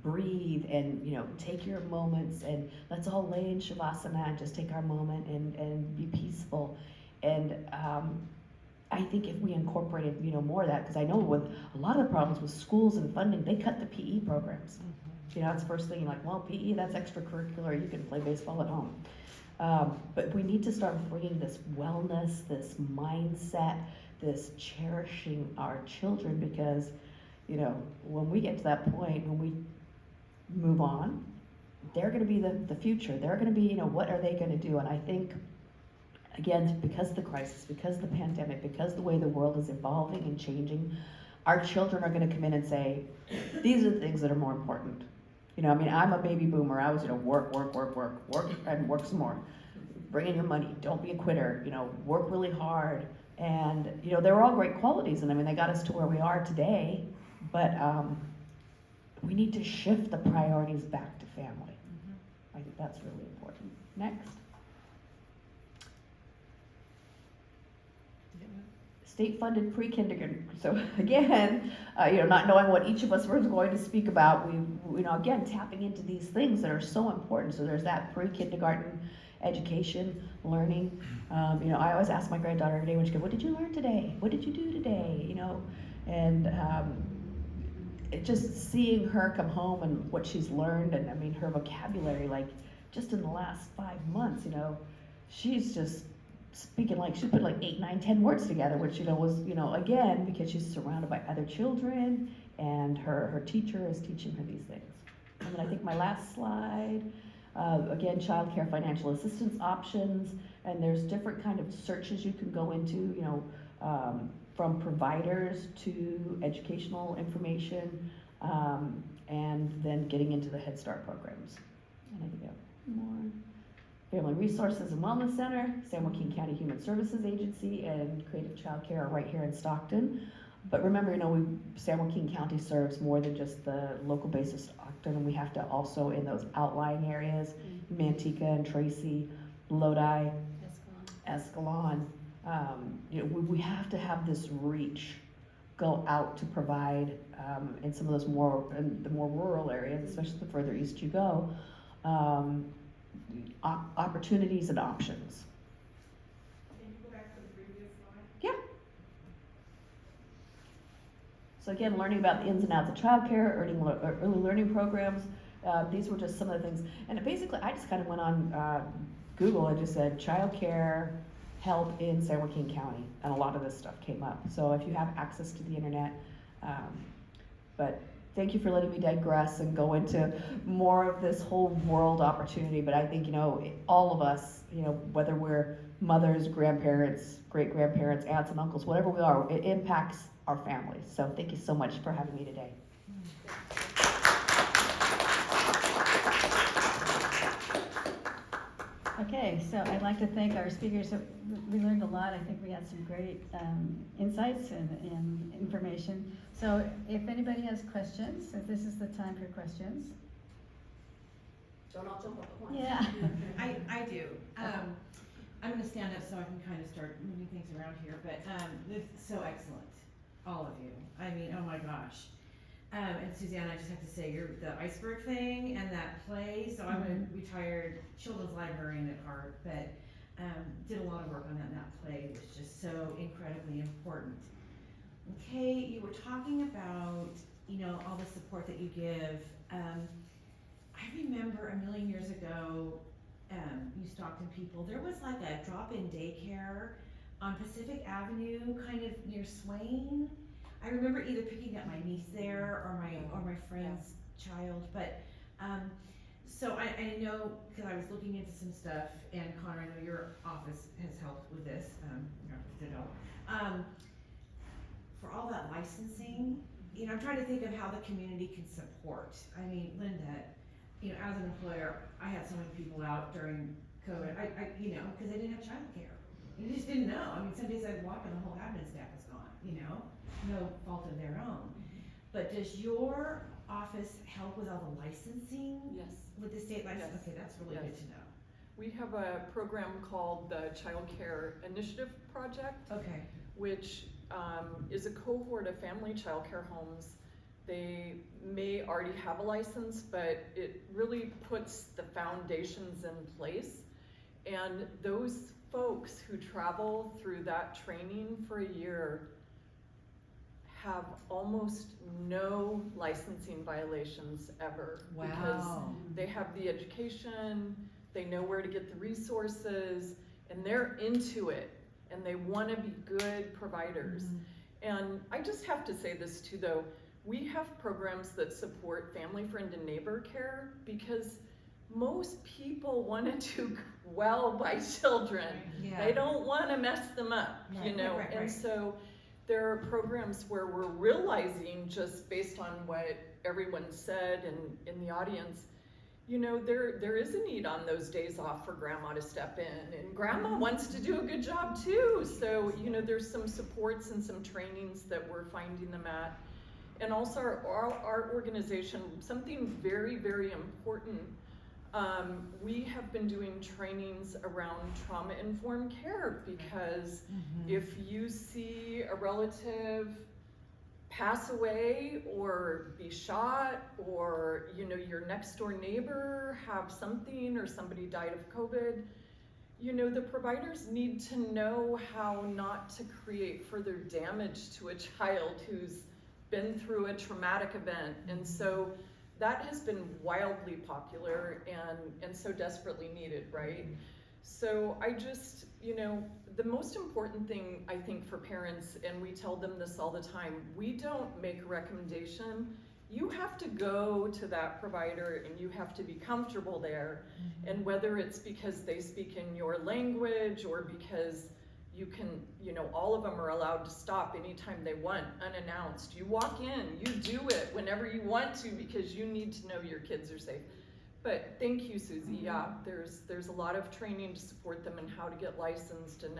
breathe and, you know, take your moments, and let's all lay in Shavasana and just take our moment and be peaceful. And I think if we incorporated, you know, more of that, because I know with a lot of the problems with schools and funding, they cut the PE programs. You know, that's the first thing, you're like, well, PE, that's extracurricular, you can play baseball at home. But we need to start bringing this wellness, this mindset, this cherishing our children, because, you know, when we get to that point, when we move on, they're going to be the future. They're going to be, you know, what are they going to do? And I think, again, because of the crisis, because of the pandemic, because of the way the world is evolving and changing, our children are going to come in and say, these are the things that are more important. You know, I mean, I'm a baby boomer. I was, you know, work, and work some more. Bring in your money. Don't be a quitter. You know, work really hard. And, you know, they were all great qualities. And I mean, they got us to where we are today. But we need to shift the priorities back to family. I think that's really important. Next. State-funded pre-kindergarten. So again, you know, not knowing what each of us were going to speak about, we, you know, again, tapping into these things that are so important. So there's that pre-kindergarten education, learning. You know, I always ask my granddaughter every day when she goes, "What did you learn today? What did you do today?" You know, and it just seeing her come home and what she's learned, and I mean, her vocabulary, like just in the last 5 months, you know, she's just speaking like she put like 8, 9, 10 words together, which, you know, was, you know, again, because she's surrounded by other children and her teacher is teaching her these things. And then I think my last slide, again, childcare financial assistance options, and there's different kind of searches you can go into, you know, from providers to educational information, and then getting into the Head Start programs. And I think I have more. Family Resources and Wellness Center, San Joaquin County Human Services Agency, and Creative Childcare are right here in Stockton. But remember, you know, San Joaquin County serves more than just the local basis Stockton, and we have to also in those outlying areas, Manteca and Tracy, Lodi, Escalon. You know, we have to have this reach, go out to provide in some of those in the more rural areas, especially the further east you go. Opportunities and options. Can you go back to the previous slide? Yeah. So again, learning about the ins and outs of childcare, early learning programs. These were just some of the things. And basically, I just kind of went on Google and just said childcare help in San Joaquin County, and a lot of this stuff came up. So if you have access to the internet, but thank you for letting me digress and go into more of this whole world opportunity. But I think, you know, all of us, you know, whether we're mothers, grandparents, great-grandparents, aunts and uncles, whatever we are, it impacts our families. So thank you so much for having me today. Okay, so I'd like to thank our speakers. We learned a lot. I think we had some great insights and information. So if anybody has questions, if this is the time for questions. Don't all jump up at once. Yeah. I do. I'm gonna stand up so I can kind of start moving things around here, but this is so excellent, all of you. I mean, oh my gosh. And Suzanne, I just have to say, you're the iceberg thing and that play, so I'm a retired children's librarian at heart, but did a lot of work on that, and that play was just so incredibly important. Okay, you were talking about, you know, all the support that you give. I remember a million years ago, you Stockton people, there was like a drop-in daycare on Pacific Avenue, kind of near Swain. I remember either picking up my niece there or my friend's child, but so I know, because I was looking into some stuff, and Connor, I know your office has helped with this, for all that licensing, you know, I'm trying to think of how the community can support. I mean, Linda, you know, as an employer, I had so many people out during COVID, you know, because they didn't have childcare. You just didn't know. I mean, some days I'd walk and the whole admin staff is gone, you know, no fault of their own. But does your office help with all the licensing? Yes. With the state license? Yes. Okay, that's really good to know. We have a program called the Child Care Initiative Project, Okay. which is a cohort of family child care homes They may already have a license, but it really puts the foundations in place. And those folks who travel through that training for a year have almost no licensing violations ever. Because Wow. they have the education, they know where to get the resources, and they're into it, and they want to be good providers. And I just have to say this too, though. We have programs that support family, friend, and neighbor care because most people want to do well by children. Yeah. They don't want to mess them up, Right, you know? right, And right. so there are programs where we're realizing, just based on what everyone said in the audience, you know, there is a need on those days off for grandma to step in, and grandma wants to do a good job too. So, you know, there's some supports and some trainings that we're finding them at. And also our organization, something very, very important, we have been doing trainings around trauma-informed care, because if you see a relative pass away or be shot, or you know, your next door neighbor have something, or somebody died of COVID, you know, the providers need to know how not to create further damage to a child who's been through a traumatic event. And so that has been wildly popular and so desperately needed, right? So I just, you know, the most important thing I think for parents, and we tell them this all the time, we don't make a recommendation. You have to go to that provider and you have to be comfortable there. And whether it's because they speak in your language or because you can, you know, all of them are allowed to stop anytime they want, unannounced. You walk in, you do it whenever you want to, because you need to know your kids are safe. But thank you, Susie. Yeah, there's a lot of training to support them in how to get licensed and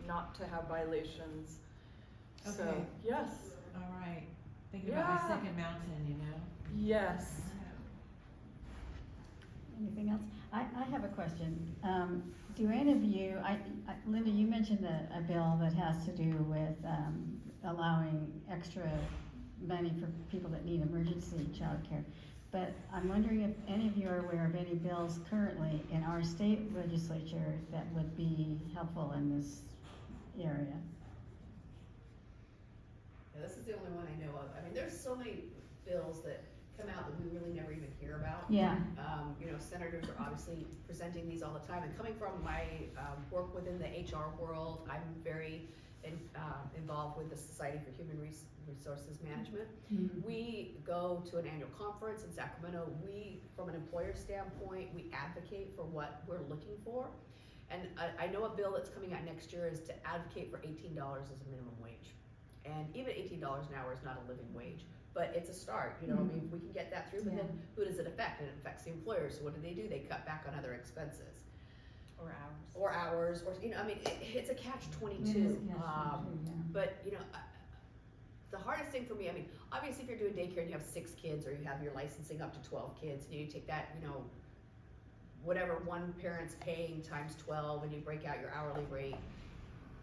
not to have violations. So, Okay. yes. All right. Thinking about my Yeah. second mountain, you know? Yes. Anything else? I have a question. Do any of you, Linda, you mentioned a bill that has to do with allowing extra money for people that need emergency childcare. But I'm wondering if any of you are aware of any bills currently in our state legislature that would be helpful in this area. Yeah, this is the only one I know of. I mean, there's so many bills that come out that we really never even hear about. Yeah. You know, senators are obviously presenting these all the time, and coming from my work within the HR world, I'm very involved with the Society for Human Resources Management. We go to an annual conference in Sacramento. We, from an employer standpoint, we advocate for what we're looking for. And I know a bill that's coming out next year is to advocate for $18 as a minimum wage. And even $18 an hour is not a living wage, but it's a start, you know, I mean, if we can get that through, but then who does it affect? It affects the employers, so what do? They cut back on other expenses. Or hours, or, you know, I mean, it's a catch-22. But, you know, the hardest thing for me, I mean, obviously if you're doing daycare and you have 6 kids, or you have your licensing up to 12 kids, and you take that, you know, whatever one parent's paying times 12, and you break out your hourly rate,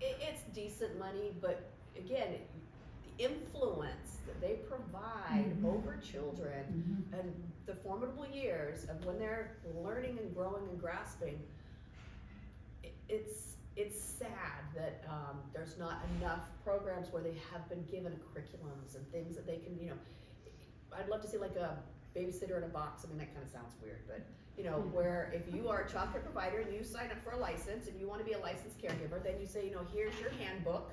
it's decent money, but again, the influence that they provide over children and the formidable years of when they're learning and growing and grasping, it's sad that there's not enough programs where they have been given curriculums and things that they can, you know, I'd love to see like a babysitter in a box. I mean, that kind of sounds weird, but you know, where if you are a child care provider and you sign up for a license and you want to be a licensed caregiver, then you say, you know, here's your handbook.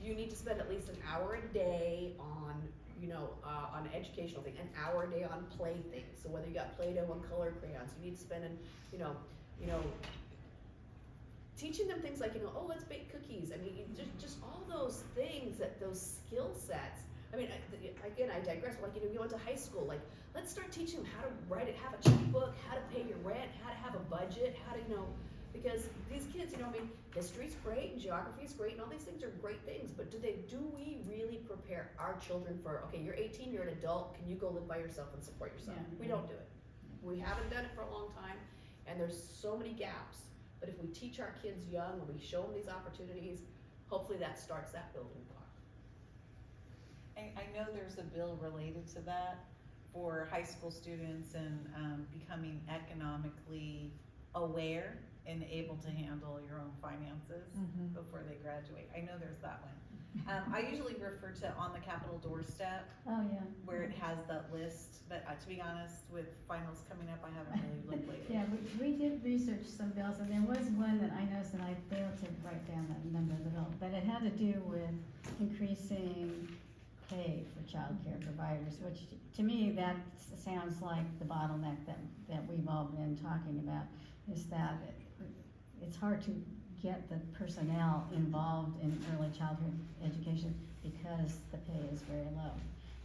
You need to spend at least an hour a day on, you know, on educational thing, an hour a day on play things. So whether you got Play-Doh and color crayons, you need to spend, you know, teaching them things like, you know, oh, let's bake cookies. I mean, just all those things, that those skill sets. I mean, again, I digress. Like, you know, you went to high school, like, let's start teaching them how to write it, have a checkbook, how to pay your rent, how to have a budget, how to, you know, because these kids, you know, I mean, history's great, and geography is great, and all these things are great things, but do we really prepare our children for, okay, you're 18, you're an adult, can you go live by yourself and support yourself? Yeah. We don't do it. We haven't done it for a long time, and there's so many gaps. But if we teach our kids young and we show them these opportunities, hopefully that starts that building block. I know there's a bill related to that for high school students and, becoming economically aware and able to handle your own finances before they graduate. I know there's that one. I usually refer to on the Capitol doorstep, Oh, yeah. where it has that list, but to be honest, with finals coming up, I haven't really looked lately. Yeah, we did research some bills, and there was one that I noticed, and I failed to write down that number of the bill, but it had to do with increasing pay for childcare providers, which to me, that sounds like the bottleneck that we've all been talking about, is that it's hard to get the personnel involved in early childhood education because the pay is very low.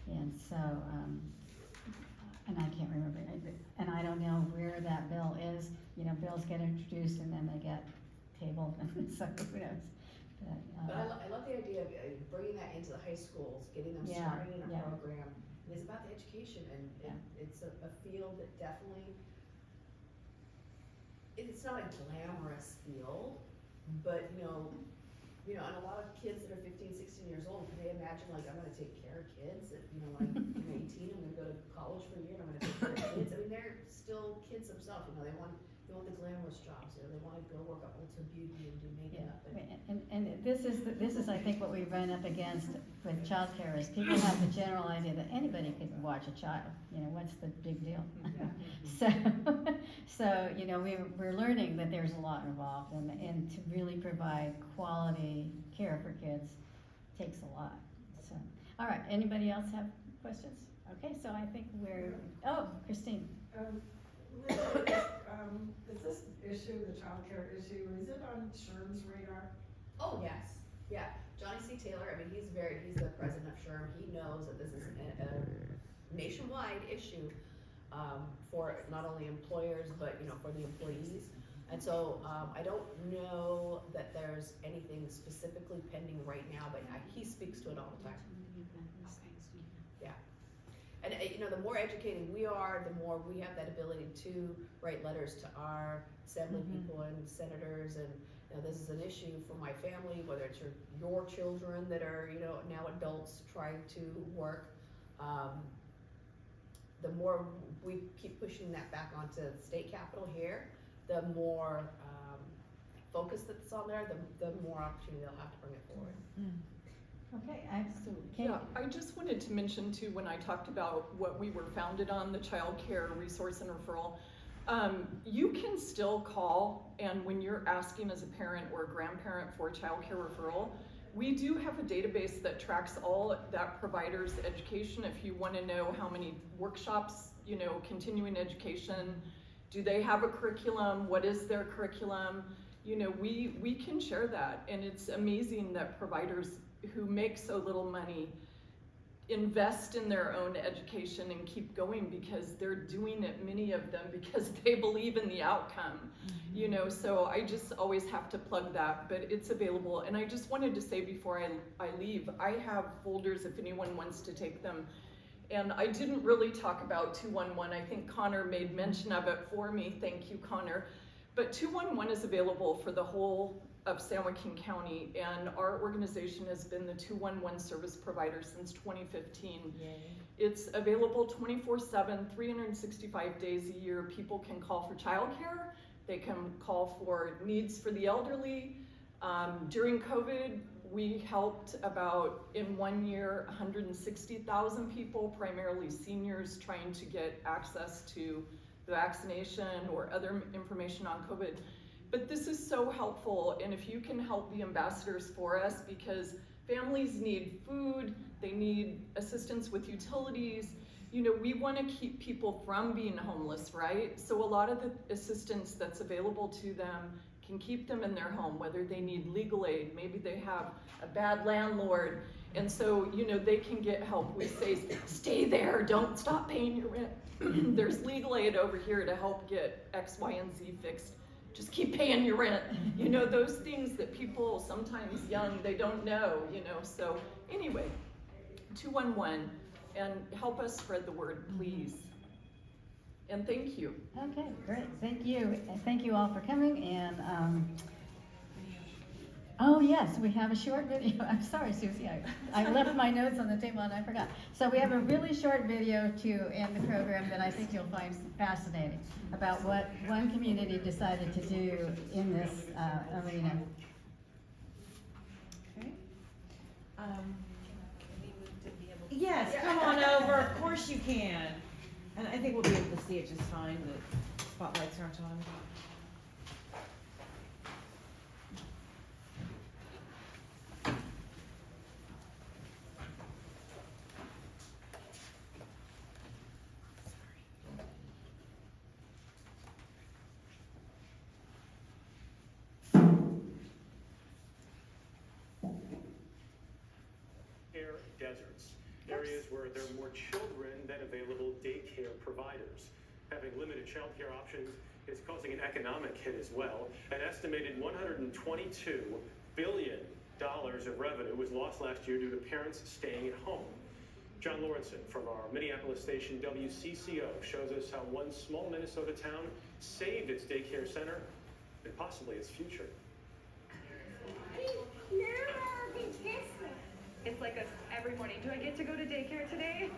And so, and I can't remember, and I don't know where that bill is. You know, bills get introduced and then they get tabled, and so who knows? But I love the idea of bringing that into the high schools, getting them Yeah, started in a yeah. program. It's about the education, and it's a field that definitely, it's not a glamorous field, but and a lot of kids that are 15, 16 years old, can they imagine, like, I'm gonna take care of kids, when I'm 18, I'm gonna go to college for a year, and I'm gonna take care of kids. I mean, they're still kids themselves, they want the glamorous jobs, they wanna go work at Ulta Beauty and do makeup. And this is, I think, what we run up against with childcare is people have the general idea that anybody could watch a child, what's the big deal? So, we're learning that there's a lot involved, and to really provide quality care for kids takes a lot, so. All right, anybody else have questions? Okay, so I think Christine. Is this issue, the childcare issue, is it on SHRM's radar? Oh, yes, yeah, Johnny C. Taylor, he's the president of SHRM, he knows that this is a nationwide issue, for not only employers, but, for the employees. And so, I don't know that there's anything specifically pending right now, but he speaks to it all the time. Yeah. And, the more educated we are, the more we have that ability to write letters to our assembly people and senators, and, this is an issue for my family, whether it's your children that are, now adults trying to work. The more we keep pushing that back onto the state capitol here, the more focus that's on there, the more opportunity they'll have to bring it forward. Okay, absolutely. Yeah, I just wanted to mention too, when I talked about what we were founded on, the child care resource and referral, you can still call, and when you're asking as a parent or a grandparent for a child care referral, we do have a database that tracks all that provider's education. If you want to know how many workshops, continuing education, do they have a curriculum, what is their curriculum, we can share that. And it's amazing that providers who make so little money invest in their own education and keep going, because they're doing it, many of them, because they believe in the outcome. So I just always have to plug that, but it's available. And I just wanted to say before I leave, I have folders if anyone wants to take them. And I didn't really talk about 211. I think Connor made mention of it for me. Thank you, Connor. But 211 is available for the whole of San Joaquin County, and our organization has been the 211 service provider since 2015. Yay. It's available 24/7, 365 days a year. People can call for childcare. They can call for needs for the elderly. During COVID, we helped about, in 1 year, 160,000 people, primarily seniors, trying to get access to the vaccination or other information on COVID. But this is so helpful, and if you can help be ambassadors for us, because families need food, they need assistance with utilities, we want to keep people from being homeless, right? So a lot of the assistance that's available to them can keep them in their home, whether they need legal aid, maybe they have a bad landlord, and so, they can get help. We say, stay there, don't stop paying your rent. There's legal aid over here to help get X, Y, and Z fixed. Just keep paying your rent. Those things that people sometimes young, they don't know, So anyway, 211, and help us spread the word, please. And thank you. Okay, great, thank you, and thank you all for coming, and Oh, yes, we have a short video. I'm sorry, Susie, I left my notes on the table and I forgot. So we have a really short video to end the program that I think you'll find fascinating about what one community decided to do in this arena. Okay. Yes, come on over, of course you can. And I think we'll be able to see it just fine, the spotlights aren't on. Deserts, areas where there are more children than available daycare providers. Having limited childcare options is causing an economic hit as well. An estimated $122 billion of revenue was lost last year due to parents staying at home. John Lawrenson from our Minneapolis station WCCO shows us how one small Minnesota town saved its daycare center and possibly its future. It's like every morning. Do I get to go to daycare today?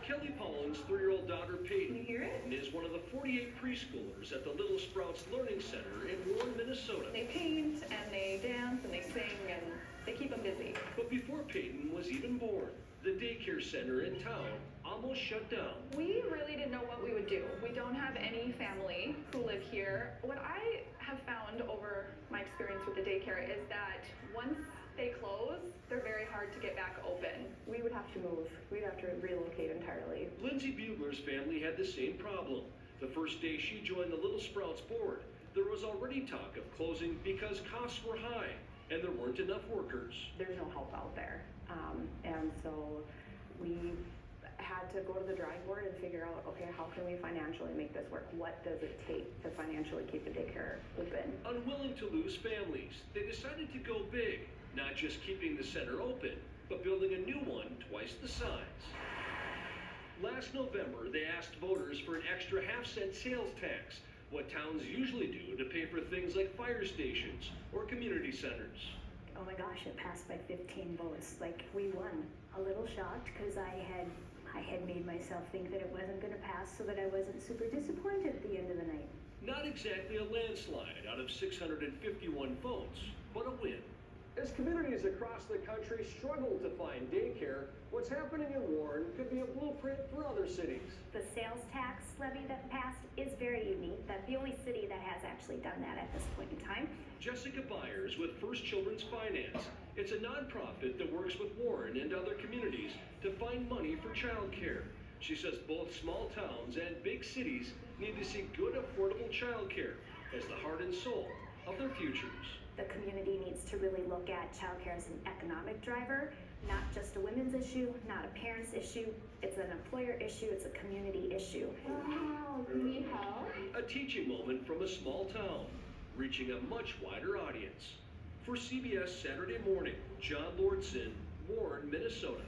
Kelly Pollen's 3-year-old daughter Peyton Can you hear it? is one of the 48 preschoolers at the Little Sprouts Learning Center in Warren, Minnesota. They paint and they dance and they sing and they keep them busy. But before Peyton was even born, the daycare center in town almost shut down. We really didn't know what we would do. We don't have any family who live here. What I have found over my experience with the daycare is that once they close, they're very hard to get back open. We would have to move. We'd have to relocate entirely. Lindsay Bugler's family had the same problem. The first day she joined the Little Sprouts board, there was already talk of closing because costs were high and there weren't enough workers. There's no help out there. And so we had to go to the drawing board and figure out, okay, how can we financially make this work? What does it take to financially keep the daycare open? Unwilling to lose families, they decided to go big, not just keeping the center open, but building a new one twice the size. Last November, they asked voters for an extra half-cent sales tax, what towns usually do to pay for things like fire stations or community centers. Oh my gosh, it passed by 15 votes. Like, we won. A little shocked because I had made myself think that it wasn't going to pass, so that I wasn't super disappointed at the end of the night. Not exactly a landslide out of 651 votes, but a win. As communities across the country struggle to find daycare, what's happening in Warren could be a blueprint for other cities. The sales tax levy that passed is very unique. That's the only city that has actually done that at this point in time. Jessica Byers with First Children's Finance. It's a nonprofit that works with Warren and other communities to find money for childcare. She says both small towns and big cities need to see good, affordable childcare as the heart and soul of their futures. The community needs to really look at childcare as an economic driver, not just a women's issue, not a parent's issue. It's an employer issue, it's a community issue. Wow, you need help? A teaching moment from a small town, reaching a much wider audience. For CBS Saturday Morning, John Lawrenson, Warren, Minnesota.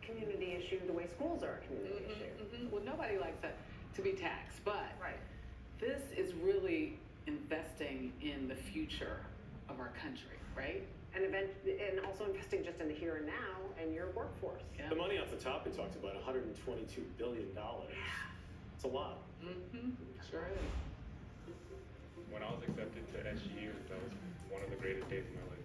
Community issue, the way schools are a community issue. Well, nobody likes that to be taxed, but Right. this is really investing in the future of our country, right? And also investing just in the here and now and your workforce. Yeah. The money off the top, we talked about $122 billion. It's a lot. Sure is. When I was accepted to SGU, that was one of the greatest days of my life.